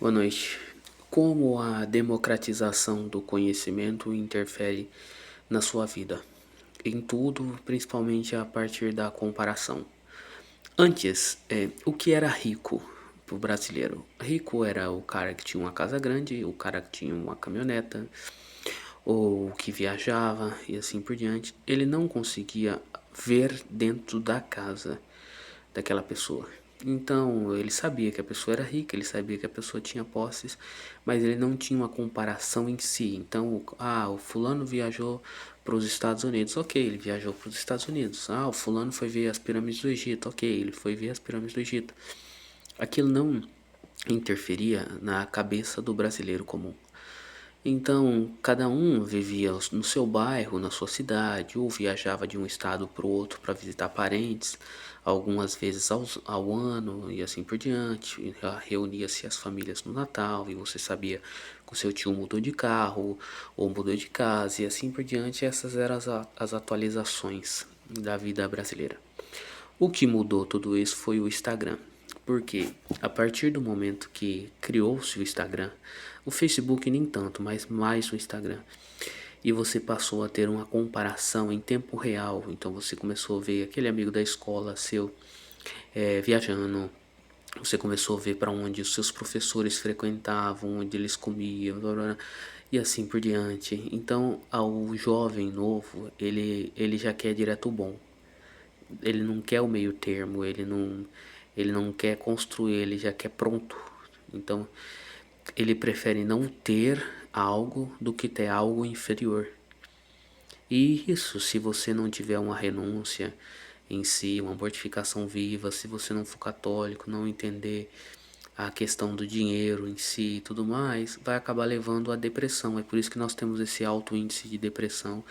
Boa noite. Como a democratização do conhecimento interfere na sua vida? Em tudo, principalmente a partir da comparação. Antes, o que era rico para o brasileiro? Rico era o cara que tinha uma casa grande, o cara que tinha uma caminhoneta, ou que viajava e assim por diante. Ele não conseguia ver dentro da casa daquela pessoa. Então, ele sabia que a pessoa era rica, ele sabia que a pessoa tinha posses, mas ele não tinha uma comparação em si. Então, o fulano viajou para os Estados Unidos, ok, ele viajou para os Estados Unidos. O fulano foi ver as pirâmides do Egito, ok, ele foi ver as pirâmides do Egito. Aquilo não interferia na cabeça do brasileiro comum. Então, cada um vivia no seu bairro, na sua cidade, ou viajava de um estado para o outro para visitar parentes, algumas vezes ao ano e assim por diante. Reunia-se as famílias no Natal e você sabia que o seu tio mudou de carro ou mudou de casa e assim por diante. Essas eram as atualizações da vida brasileira. O que mudou tudo isso foi o Instagram. Porque a partir do momento que criou-se o Instagram, o Facebook nem tanto, mas mais o Instagram, e você passou a ter uma comparação em tempo real, então você começou a ver aquele amigo da escola seu viajando, você começou a ver para onde os seus professores frequentavam, onde eles comiam, blá, blá, e assim por diante. Então, ao jovem novo, ele já quer direto o bom. Ele não quer o meio termo, ele não quer construir, ele já quer pronto. Então, ele prefere não ter algo do que ter algo inferior. E isso, se você não tiver uma renúncia em si, uma mortificação viva, se você não for católico, não entender a questão do dinheiro em si e tudo mais, vai acabar levando à depressão. É por isso que nós temos esse alto índice de depressão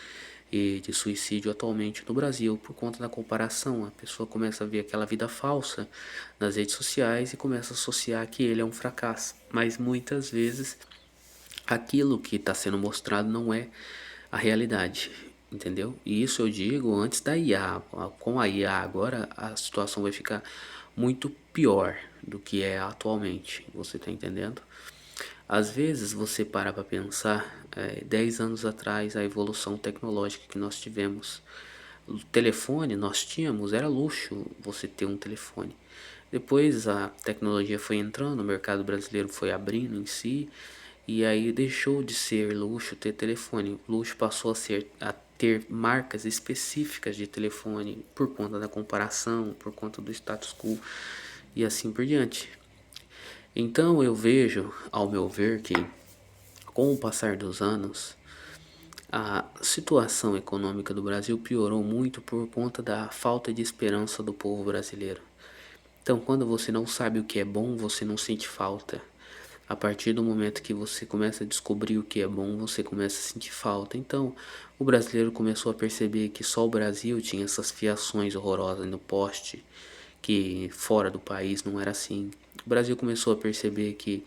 e de suicídio atualmente no Brasil, por conta da comparação. A pessoa começa a ver aquela vida falsa nas redes sociais e começa a associar que ele é um fracasso. Mas muitas vezes aquilo que está sendo mostrado não é a realidade, entendeu? E isso eu digo antes da IA. Com a IA agora a situação vai ficar muito pior do que é atualmente, você está entendendo? Às vezes você para pensar, 10 anos atrás, a evolução tecnológica que nós tivemos. O telefone nós tínhamos, era luxo você ter um telefone. Depois a tecnologia foi entrando, o mercado brasileiro foi abrindo em si, e aí deixou de ser luxo ter telefone. Luxo passou a ter marcas específicas de telefone por conta da comparação, por conta do status quo e assim por diante. Então eu vejo, ao meu ver, que com o passar dos anos, a situação econômica do Brasil piorou muito por conta da falta de esperança do povo brasileiro. Então, quando você não sabe o que é bom, você não sente falta. A partir do momento que você começa a descobrir o que é bom, você começa a sentir falta. Então, o brasileiro começou a perceber que só o Brasil tinha essas fiações horrorosas no poste, que fora do país não era assim. O Brasil começou a perceber que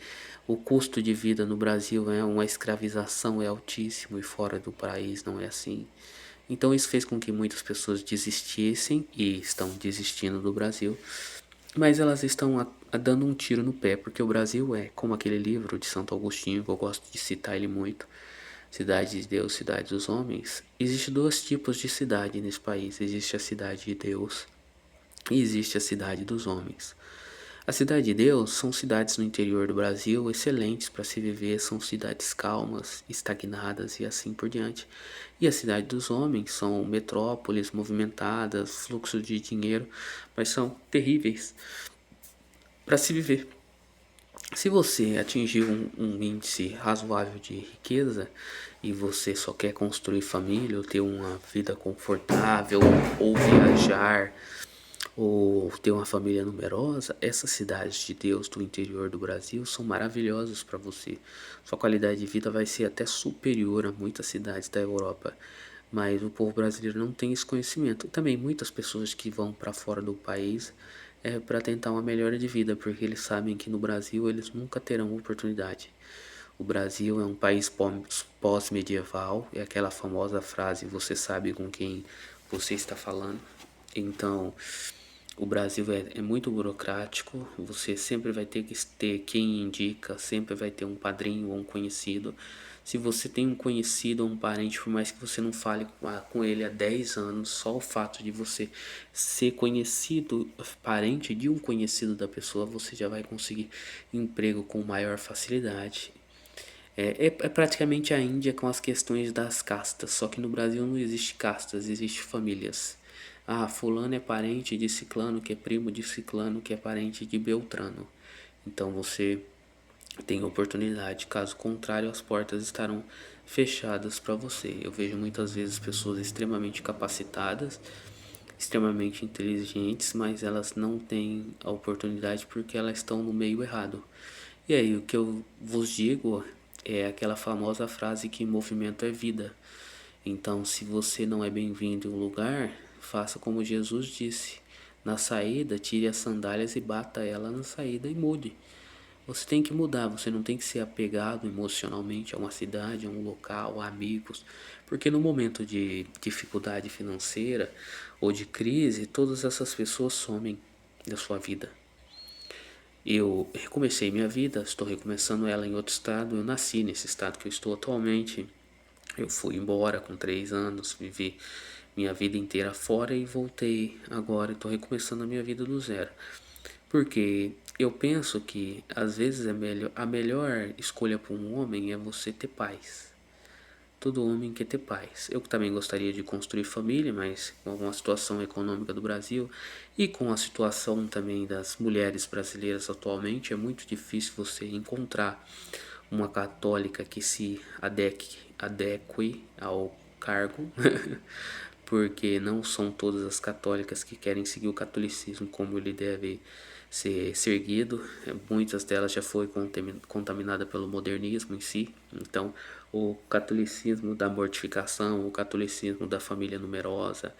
o custo de vida no Brasil é uma escravização, é altíssimo e fora do país não é assim. Então isso fez com que muitas pessoas desistissem e estão desistindo do Brasil, mas elas estão dando um tiro no pé, porque o Brasil é como aquele livro de Santo Agostinho, que eu gosto de citar ele muito, Cidade de Deus, Cidade dos Homens. Existem dois tipos de cidade nesse país, existe a cidade de Deus e existe a cidade dos homens. A cidade de Deus são cidades no interior do Brasil excelentes para se viver, são cidades calmas, estagnadas e assim por diante. E a cidade dos homens são metrópoles movimentadas, fluxo de dinheiro, mas são terríveis para se viver. Se você atingir um índice razoável de riqueza e você só quer construir família ou ter uma vida confortável ou viajar ou ter uma família numerosa, essas cidades de Deus do interior do Brasil são maravilhosas para você. Sua qualidade de vida vai ser até superior a muitas cidades da Europa. Mas o povo brasileiro não tem esse conhecimento. E também muitas pessoas que vão para fora do país para tentar uma melhora de vida, porque eles sabem que no Brasil eles nunca terão oportunidade. O Brasil é um país pós-medieval, é aquela famosa frase: você sabe com quem você está falando. Então, O Brasil é muito burocrático, você sempre vai ter que ter quem indica, sempre vai ter um padrinho ou um conhecido. Se você tem um conhecido ou um parente, por mais que você não fale com ele há 10 anos, só o fato de você ser conhecido, parente de um conhecido da pessoa, você já vai conseguir emprego com maior facilidade. É praticamente a Índia com as questões das castas, só que no Brasil não existe castas, existe famílias. Ah, fulano é parente de ciclano, que é primo de ciclano, que é parente de Beltrano. Então você tem oportunidade, caso contrário, as portas estarão fechadas para você. Eu vejo muitas vezes pessoas extremamente capacitadas, extremamente inteligentes, mas elas não têm a oportunidade porque elas estão no meio errado. E aí, o que eu vos digo é aquela famosa frase que movimento é vida. Então, se você não é bem-vindo em um lugar, faça como Jesus disse. Na saída, tire as sandálias e bata ela na saída e mude. Você tem que mudar, você não tem que ser apegado emocionalmente a uma cidade, a um local, a amigos, porque no momento de dificuldade financeira ou de crise, todas essas pessoas somem da sua vida. Eu recomecei minha vida, estou recomeçando ela em outro estado. Eu nasci nesse estado que eu estou atualmente. Eu fui embora com 3 anos, vivi minha vida inteira fora e voltei agora. Estou recomeçando a minha vida do zero. Porque eu penso que às vezes a melhor escolha para um homem é você ter paz. Todo homem quer ter paz. Eu também gostaria de construir família, mas com a situação econômica do Brasil e com a situação também das mulheres brasileiras atualmente, é muito difícil você encontrar uma católica que se adeque ao cargo, porque não são todas as católicas que querem seguir o catolicismo como ele deve ser seguido. Muitas delas já foi contaminada pelo modernismo em si. Então, o catolicismo da mortificação, o catolicismo da família numerosa,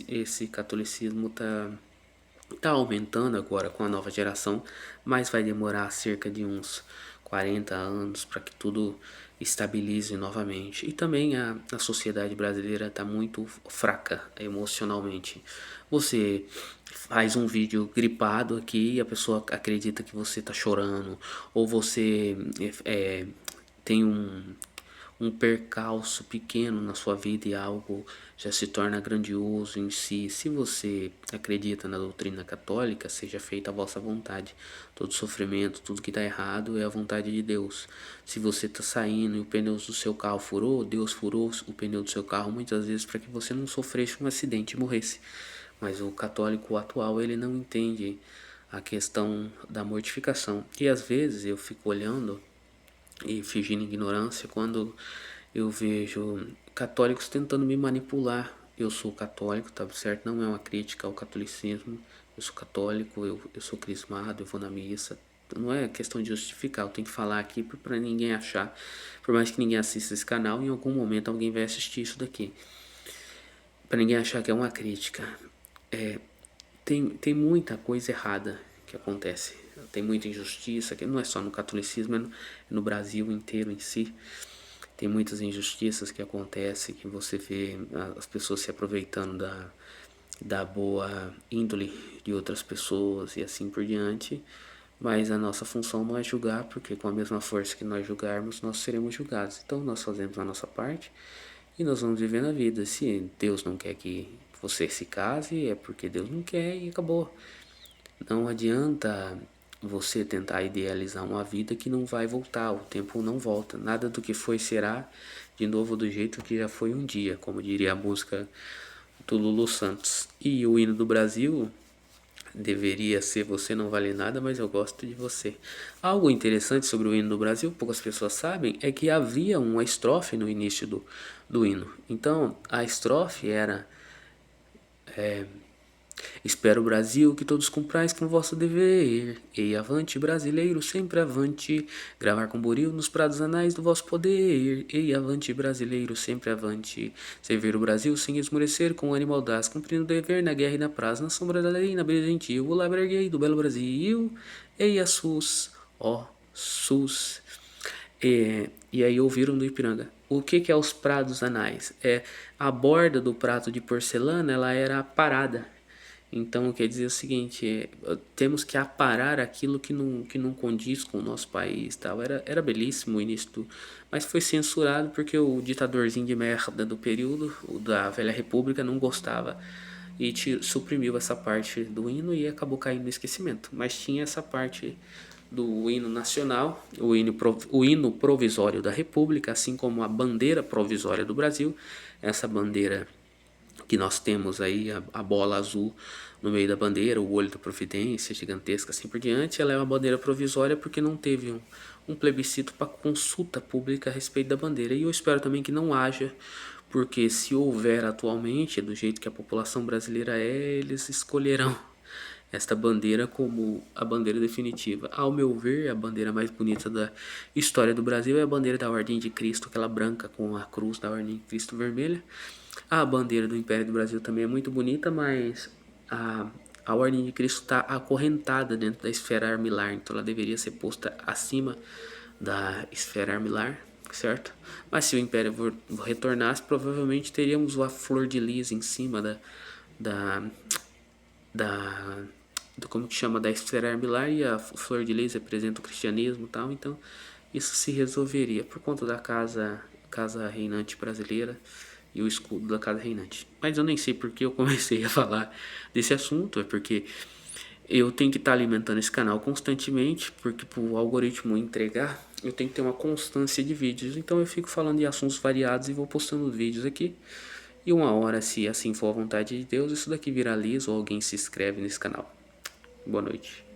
esse catolicismo tá aumentando agora com a nova geração, mas vai demorar cerca de uns 40 anos para que tudo estabilize novamente. E também a sociedade brasileira está muito fraca emocionalmente. Você faz um vídeo gripado aqui e a pessoa acredita que você está chorando, ou você tem um percalço pequeno na sua vida e algo já se torna grandioso em si. Se você acredita na doutrina católica, seja feita a vossa vontade. Todo sofrimento, tudo que está errado é a vontade de Deus. Se você está saindo e o pneu do seu carro furou, Deus furou o pneu do seu carro muitas vezes para que você não sofresse um acidente e morresse. Mas o católico atual, ele não entende a questão da mortificação. E às vezes eu fico olhando e fingindo ignorância quando eu vejo católicos tentando me manipular. Eu sou católico, tá certo? Não é uma crítica ao catolicismo. Eu sou católico, eu sou crismado, eu vou na missa. Não é questão de justificar, eu tenho que falar aqui para ninguém achar, por mais que ninguém assista esse canal, em algum momento alguém vai assistir isso daqui. Para ninguém achar que é uma crítica. É, tem muita coisa errada que acontece. Tem muita injustiça, que não é só no catolicismo, é no Brasil inteiro em si. Tem muitas injustiças que acontecem, que você vê as pessoas se aproveitando da boa índole de outras pessoas e assim por diante. Mas a nossa função não é julgar, porque com a mesma força que nós julgarmos, nós seremos julgados. Então nós fazemos a nossa parte e nós vamos viver na vida. Se Deus não quer que você se case, é porque Deus não quer e acabou. Não adianta você tentar idealizar uma vida que não vai voltar, o tempo não volta. Nada do que foi será de novo do jeito que já foi um dia, como diria a música do Lulu Santos. E o hino do Brasil deveria ser Você Não Vale Nada, mas eu gosto de você. Algo interessante sobre o hino do Brasil, poucas pessoas sabem, é que havia uma estrofe no início do hino. Então, a estrofe era Espero, Brasil, que todos cumprais com vosso dever. E avante, brasileiro, sempre avante. Gravar com buril nos prados anais do vosso poder. E avante, brasileiro, sempre avante. Servir o Brasil sem esmorecer, com ânimo audaz, cumprindo o dever na guerra e na praz, na sombra da lei, na brilha gentil. O labrarguei do belo Brasil. Ei, a SUS, ó, SUS. E aí ouviram do Ipiranga. O que é os prados anais? A borda do prato de porcelana, ela era parada. Então quer dizer o seguinte, temos que aparar aquilo que não condiz com o nosso país, tal. Era belíssimo o início do, mas foi censurado porque o ditadorzinho de merda do período, o da Velha República, não gostava e suprimiu essa parte do hino e acabou caindo no esquecimento. Mas tinha essa parte do hino nacional, o hino provisório da República, assim como a bandeira provisória do Brasil, essa bandeira que nós temos aí, a bola azul no meio da bandeira, o olho da providência gigantesca, assim por diante, ela é uma bandeira provisória porque não teve um plebiscito para consulta pública a respeito da bandeira. E eu espero também que não haja, porque se houver atualmente, do jeito que a população brasileira é, eles escolherão esta bandeira como a bandeira definitiva. Ao meu ver, a bandeira mais bonita da história do Brasil é a bandeira da Ordem de Cristo, aquela branca com a cruz da Ordem de Cristo vermelha. A bandeira do Império do Brasil também é muito bonita, mas a Ordem de Cristo está acorrentada dentro da esfera armilar, então ela deveria ser posta acima da esfera armilar, certo? Mas se o Império retornasse, provavelmente teríamos a flor de lis em cima da, da do como que chama, da esfera armilar, e a flor de lis representa o cristianismo e tal, então isso se resolveria por conta da casa reinante brasileira e o escudo da casa reinante. Mas eu nem sei porque eu comecei a falar desse assunto, é porque eu tenho que estar alimentando esse canal constantemente, porque para o algoritmo entregar, eu tenho que ter uma constância de vídeos. Então eu fico falando de assuntos variados e vou postando vídeos aqui. E uma hora, se assim for a vontade de Deus, isso daqui viraliza ou alguém se inscreve nesse canal. Boa noite.